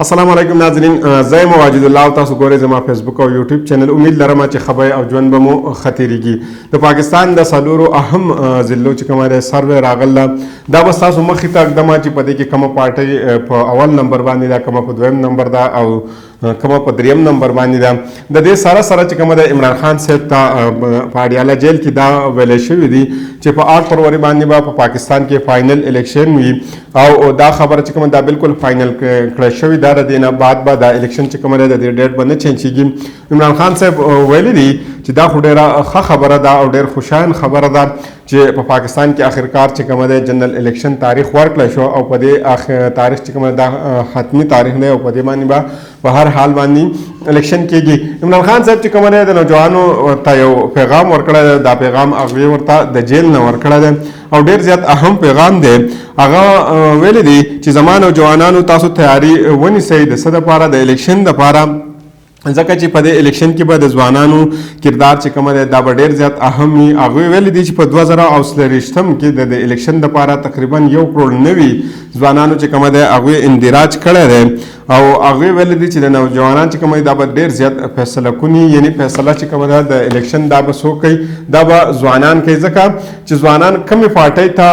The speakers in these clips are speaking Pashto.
السلام علیکم ناظرین، زه واجد الله او تاسو ګورئ زما فیسبوک او یوټیوب چینل. امید لرم چې خبرې او ژوند به مو ختیریږي. د پاکستان د څلورو اهم ضلعو چې کومه ده سروې راغله، دا به ستاسو مخې ته اقدامه چې په دې کې کومه پارټۍ په اول نمبر باندې ده، کومه په دویم نمبر ده او کومه په دریم نمبر باندې ده. د دې سره سره چې کومه ده عمران خان صاحب ته په اډیاله جیل کې دا ویلی شوي دي چې په 8 فروری باندې به په پاکستان کې فاینل الیکشن وي او دا خبره چې کومه دا بالکل فاینل کړه شوې ده. د دې نه بعد به دا الیکشن چې کومه ده د دې ډیټ به نه چینج کېږي. عمران خان صاحب ویلي دي چې دا خو ډېره ښه خبره ده او ډېر خوشایند خبره ده چې په پاکستان کې آخرکار چې کومه ده جنرال الیکشن تاریخ ورکړی شو او په دې تاریخ چې کومه دا حتمی تاریخ دی او په دې باندې به په هر حال باندې الیکشن کېږي. عمران خان صاحب چې کومه ده د نوجوانو ته یو پیغام ورکړی دی. دا پیغام هغوی ورته د جیل نه ورکړی دی او ډېر زیات اهم پیغام دی. هغه ویلی دی چې زما نوجوانانو تاسو تیاری ونیسئ د څه دپاره؟ د الیکشن دپاره، ځکه چې په دې الیکشن کې به د ځوانانو کردار چې کومه دی دا به ډېر زیات اهم وي. هغوی ویلي دي چې په 2023 کې د الیکشن دپاره تقریبا 1 کروڑ نوي ځوانانو چې کومه دی هغوی اندراج کړی دی او هغوی ویلي دي چې د نوجوانان چې کومه دی دا به ډېر زیات فیصله کوني، یعنی فیصله چې کومه ده د الیکشن دا به څوک کوي؟ دا به ځوانان کوي، ځکه چې ځوانان کومې پارټۍ ته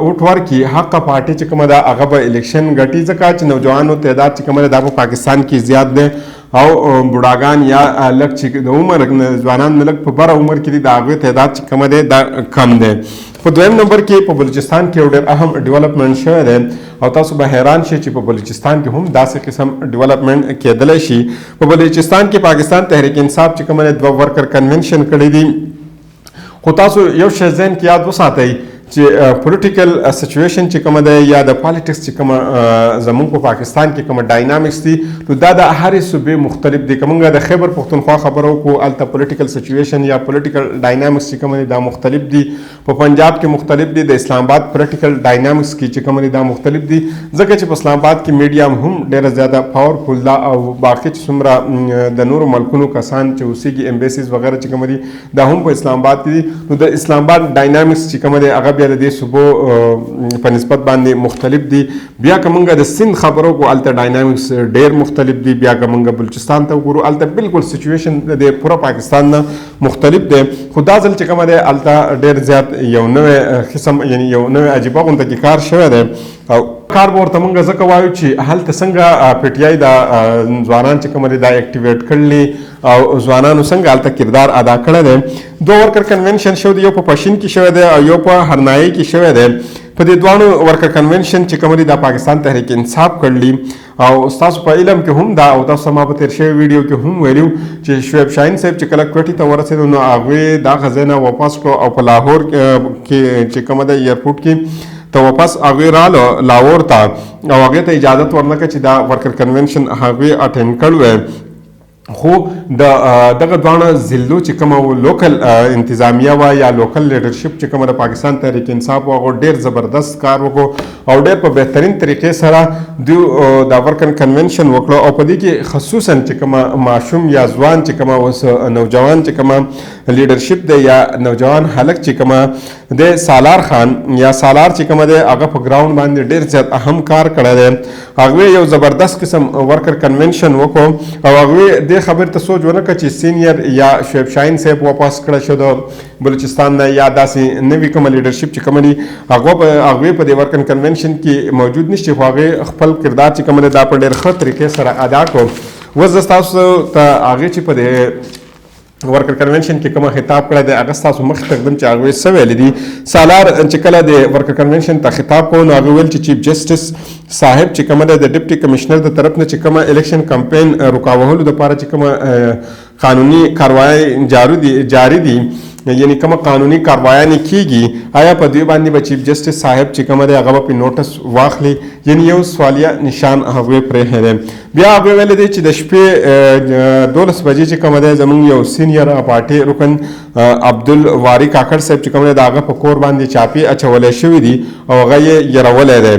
اوټ ورکړي، حقه پارټۍ چې کومه ده هغه به الیکشن ګټي، ځکه چې نوجوانو تعداد چې کومه ده دا په پاکستان کې زیات دی او بوډاګان یا لږ چې د عمر ځوانان لږ په بره عمر کې دي د هغوی تعداد چې کومه دی دا کم دی. په دویم نمبر کې په بلوچستان کې یو ډېر اهم ډیولپمنټ شوی دی او تاسو به حیران شئ چې په بلوچستان کې هم داسې قسم ډیولپمنټ کېدلی شي. په بلوچستان کې پاکستان تحریک انصاف چې کومه دی 2 ورکر کنونشن کړی دي. خو تاسو یو شی ذهن کې یاد وساتئ چې پولیټیکل سچویشن چې کومه ده یا د پالیټکس چې کومه زموږ په پاکستان کې کومه ډاینامیکس دي نو دا د هرې صوبې مختلف دي. که موږ د خیبر پښتونخوا خبره وکړو هلته پولیټیکل سچویشن یا پولیټیکل ډاینامیکس چې کومه دي دا مختلف دي. په پنجاب کې مختلف دي. د اسلام آباد پولیټیکل ډاینامیکس کې چې کومه دي دا مختلف دي، ځکه چې په اسلام آباد کې میډیا هم ډېره زیاته پاورفل ده او باقي چې څومره د نورو ملکونو کسان چې اوسېږي امبیسیز وغیره چې کومه دي دا هم په اسلام آباد کې دي. نو د اسلام آباد ډاینامیکس چې کومه دی هغه بیا د دې صوبو په نسبت باندې مختلف دي. بیا که موږ د سند خبرو کو هلته ډاینامیکس ډېر مختلف دي. بیا که موږ بلوچستان ته وګورو هلته بالکل سچویشن د پوره پاکستان نه مختلف دی. خو دا ځل چې کومه دی هلته ډېر زیات یو نوی قسم یعنی یو نوی عجیبه غونته کې کار شوی دی او کار به ورته موږ ځکه وایو چې هلته څنګه پی ټي آی دا ځوانان چې کومه دی دا اکټیویټ کړلي او ځوانانو څنګه هلته کردار ادا کړی دی. 2 ورکر کنونشن شوی دی، یو په پشین کې شوی دی او یو په هرنایي کې شوی دی. په دې دوانو ورکر کنونشن چې کومه دی دا پاکستان تحریک انصاف کړلي او ستاسو په علم کې هم دا او تاسو ما په تیر شوی ویډیو کې هم ویلو چې شعیب شاهین صاحب چې کله کوټې ته ورسېدو نو هغوی دا غزې نه واپس کړو او په لاهور کې چې کومه ده ایرپورټ کې ته واپس هغوی راله لاهور ته او هغې ته اجازت ورنکړه چې دا ورکر کنونشن هغوی اټینډ کړی. خو د دغه دواړه ضلعو چې کومه لوکل انتظامیه وه یا لوکل لیډرشپ چې کومه د پاکستان تحریک انصاف وه هغو ډېر زبردست کار وکړو او ډېر په بهترین طریقې سره دوی دا ورکر کنونشن وکړو او په دې کې خصوصا چې کومه ماشوم یا ځوان چې کومه اوس نوجوان چې کومه لیډرشپ دی یا نوجوان هلک چې کومه د سالار خان یا سالار چې کومه دی هغه په ګراوند باندې ډېر زیات اهم کار کړی دی. هغوی یو زبردست قسم ورکر کنونشن وکړو او هغوی دې خبر ته سوچ ونه کړه چې سینیر یا شعیب شاهین صاحب واپس کړی شو د بلوچستان نه یا داسې نوي کومه لیډرشپ چې کومه دي هغوی په دې ورکر کنونشن کې موجود نشي، خو هغې خپل کردار چې کومه دی دا په ډېر ښه طریقې سره ادا کړو. اوس زه ستاسو ته هغې چې په دې ورکر کنونشن کې کومه خطاب کړی دی هغه ستاسو مخې ته ږدم چې هغوی څه ویلي دي. سالار چې کله د ورکر کنونشن ته خطاب کوو نو هغه ویل چې چیف جسټس صاحب چې کومه ده د ډپټي کمشنر د طرف نه چې کومه الیکشن کمپین رکاوهلو دپاره چې کومه قانوني کاروایی جاری دي یعنی کومه قانوني کاروایانې کیږي آیا په دوی باندې به چیف جسټس صاحب چې کومه دی هغه به پې نوټس واخلي، یعنی یو سوالیه نشان هغوی پرېښی دی. بیا هغوی ویلی دی چې د شپې 12 بجې چې کومه دی زموږ یو سینیر پارټي رکن عبدالواري کاکړ صاحب چې کومه دی د هغه په کور باندې چاپې اچولی شوي دي او هغه یې یرولی دی.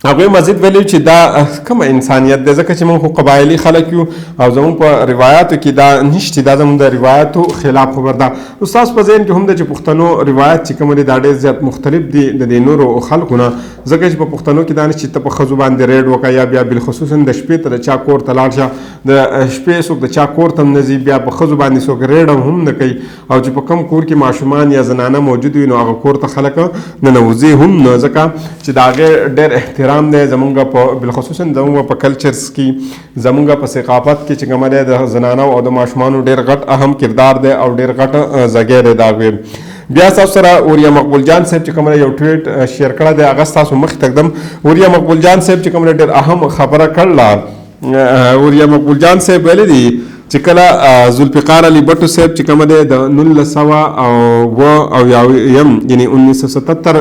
هغوی مزید ویلي چې دا کومه انسانیت دی ځکه چې موږ خو قبایلي خلک یو او زموږ په روایاتو کې دا نشته، دا زموږ د روایاتو خلاف خبر ده. ستاسو په ذهن کې هم د چې پښتنو روایت چې کوم دی دا ډېر زیات مختلف دي د دې نورو خلکو نه، ځکه چې په پښتنو کې دا نشته چې ته په ښځو باندې ریډ وکړه یا بیا بالخصوصا د شپې ته د چا کور ته لاړ شه، د شپې څوک د چا کور ته هم نه ځي، بیا په ښځو باندې څوک ریډ هم نه کوي، او چې په کوم کور کې ماشومان یا زنانه موجود وي نو هغه کور ته خلک ننوځي هم نه، ځکه چې د هغې ډېر احترام دی زمونږ په بالخصوصا زمونږ په کلچرز کې، زمونږ په ثقافت کې چې کومه دی د زنانو او د ماشومانو ډېر غټ اهم کردار دی او ډېر غټ ځای دی د هغوی. بیا تاسو سره اوریا مقبول جان صاحب چې کوم یو ټویټ شیر کړی دی هغه تاسو مخې ته ږدم. اوریا مقبول جان صاحب چې کوم ډېر اهم خبره کړله، اوریا مقبول جان صاحب ویلي دي چې کله ذوالفقار علي بټو صاحب چې کوم دی د 1900 یعنی 1977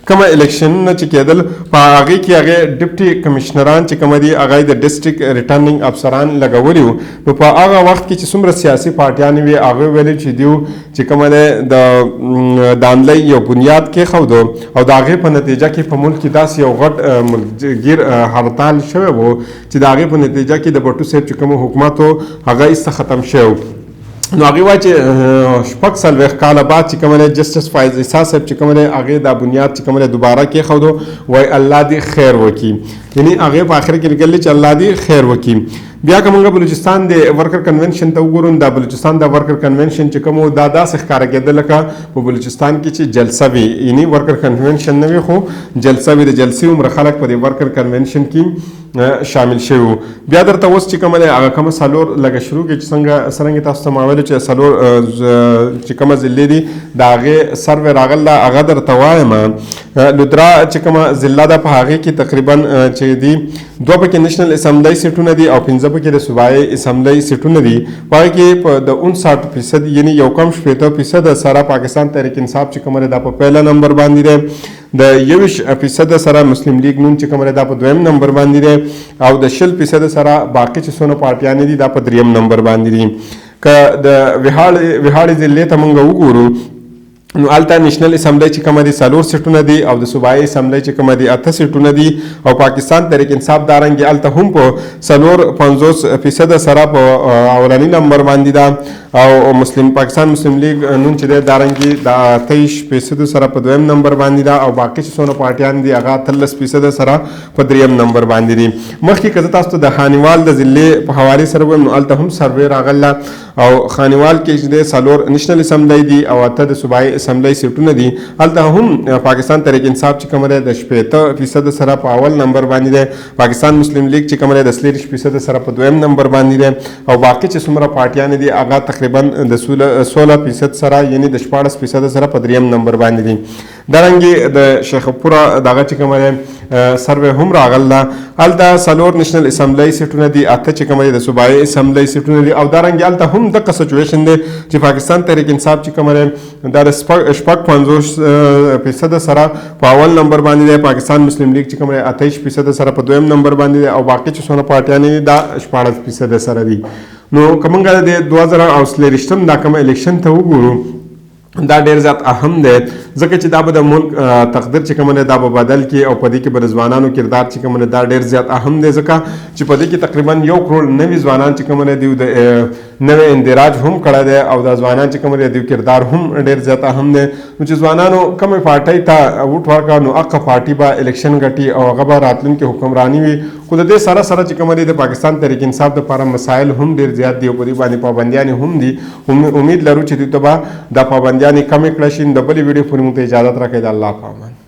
کومه الیکشنونه چې کېدل په هغې کې هغې ډپټي کمشنران چې کوم دي هغه د ډسټرکټ ریټرنینګ افسران لګولي وو، نو په هغه وخت کې چې څومره سیاسي پارټیانې وي هغوی ویلي چې دیو چې کومه دی د دانلۍ یو بنیاد کېښودو او د هغې په نتیجه کې په ملک کې داسې یو غټ ملکګیر هړتال شوی و چې د هغې په نتیجه کې د بټو صاحب چې کوم حکومت و هغه ایسته ختم شو. نو هغې وایي چې 40 کاله بعد چې کوم دی جسټس فایز عیسی صاحب چې کوم دی هغې دا بنیاد چې کوم دی دوباره کېښودو، وایي الله دې خیر وکړي، یعنی هغې په آخر کې لیکلي چې الله دې خیر وکړي. بیا که موږ بلوچستان د ورکر کنونشن ته وګورو، دا بلوچستان د ورکر کنونشن چې کوم دا داسې ښکاره کېده لکه په بلوچستان کې چې جلسه وي، یعنی ورکر کنونشن نه وي خو جلسه وي، د جلسې عمره خلک په دې ورکر کنونشن کې شامل شوي وو. بیا درته اوس چې کومه دی هغه کومه څلور لږه شروع کړي چې څرنګه تاسو ته ما ویلو چې څلور چې کومه ضلع دي د هغې سروې راغله هغه درته وایم. لودرا چې کومه ضلع ده په هغې کې تقریبا چې دي 2 پکې نېشنل اسمبلی سیټونه دي او 15 پکې د صوبایي اسمبلی سیټونه دي. په هغې کې په د 59% یعنی یو کم 60% سره پاکستان تحریک انصاف چې کومه ده په پهله نمبر باندې دی، د 21% سره مسلم لیگ نون چې کومه ده په 2م نمبر باندې دی، او د 60% سره باقي چې څونه پارټیانې دي دا په 3م نمبر باندې دي. که د ویهاړې ضلع ته موږ وګورو نو هلته نېشنل اسمبلی چې کومه دي 4 سیټونه دي او د صوبایي اسمبلی چې کومه دي 8 سیټونه دي، او پاکستان تحریک انصاف دارنګې هلته هم په 54% سره په اولني نمبر باندې ده، او پاکستان مسلم لیگ نون چې دی دارنګې د 28% سره په 2م نمبر باندې ده، او باقي چې څونه پارټیان دي هغه 13% سره په 3م نمبر باندې دي. مخکې که زه تاسو ته د خانیوال د ضلع په حوالې سره ووایم نو هلته هم سروې راغله، او خانیوال کې چې دی 4 نېشنل اسمبلی دي او 8 د صوبایي اسمبلی سیټونه دي. هلته هم پاکستان تحریک انصاف چې کوم دی د 60% سره په اول نمبر باندې دی، پاکستان مسلم لیگ چې کوم دی د 40% سره په 2م نمبر باندې دی، او باقي چې څومره پارټیانې دي هغه تقریبا د 16% سره یعنی د 14% سره په 3م نمبر باندې دي. دارنګې د شیخپوره دغه چې کوم دی سروې هم راغله، هلته 4 نېشنل اسمبلی سیټونه دي، 8 چې کوم دی د صوبایي اسمبلی سیټونه دي، او دارنګې هلته هم دغه سچویشن دی چې پاکستان تحریک انصاف چې کوم دی دا د 50% سره په اول نمبر باندې دی، پاکستان مسلم لیگ چې کوم دی 28% سره په 2م نمبر باندې دی، او باقي چې څونه پارټیانې دا 14% سره دي. نو که موږ د 2023 دا کوم الیکشن ته وګورو دا ډېر زیات اهم دی، ځکه چې دا به د ملک تقدیر چې کوم دی دا به بدل کړي، او په دې کې به د ځوانانو کردار چې کوم دی دا ډېر زیات اهم دی، ځکه چې په دې کې تقریبا 1 کروڑ نوي ځوانان چې کوم دی د نوی اندراج هم کړی دی، او دا ځوانان چې کوم دی د کردار هم ډېر زیات اهم دی. نو چې ځوانانو کومې پارټۍ ته ووټ ورکړه نو هغه پارټي به الیکشن ګټي او هغه به راتلونکي حکمراني وي. خو د دې سره سره چې کوم دی د پاکستان تحریک انصاف دپاره مسایل هم ډېر زیات دي او په دې باندې پابندیانې هم دي. امید لرو چې دوی ته به دا پابندیانې کمې کړی شي. د بلې ویډیو پورې موږ ته اجازت راکړئ. د الله په امان.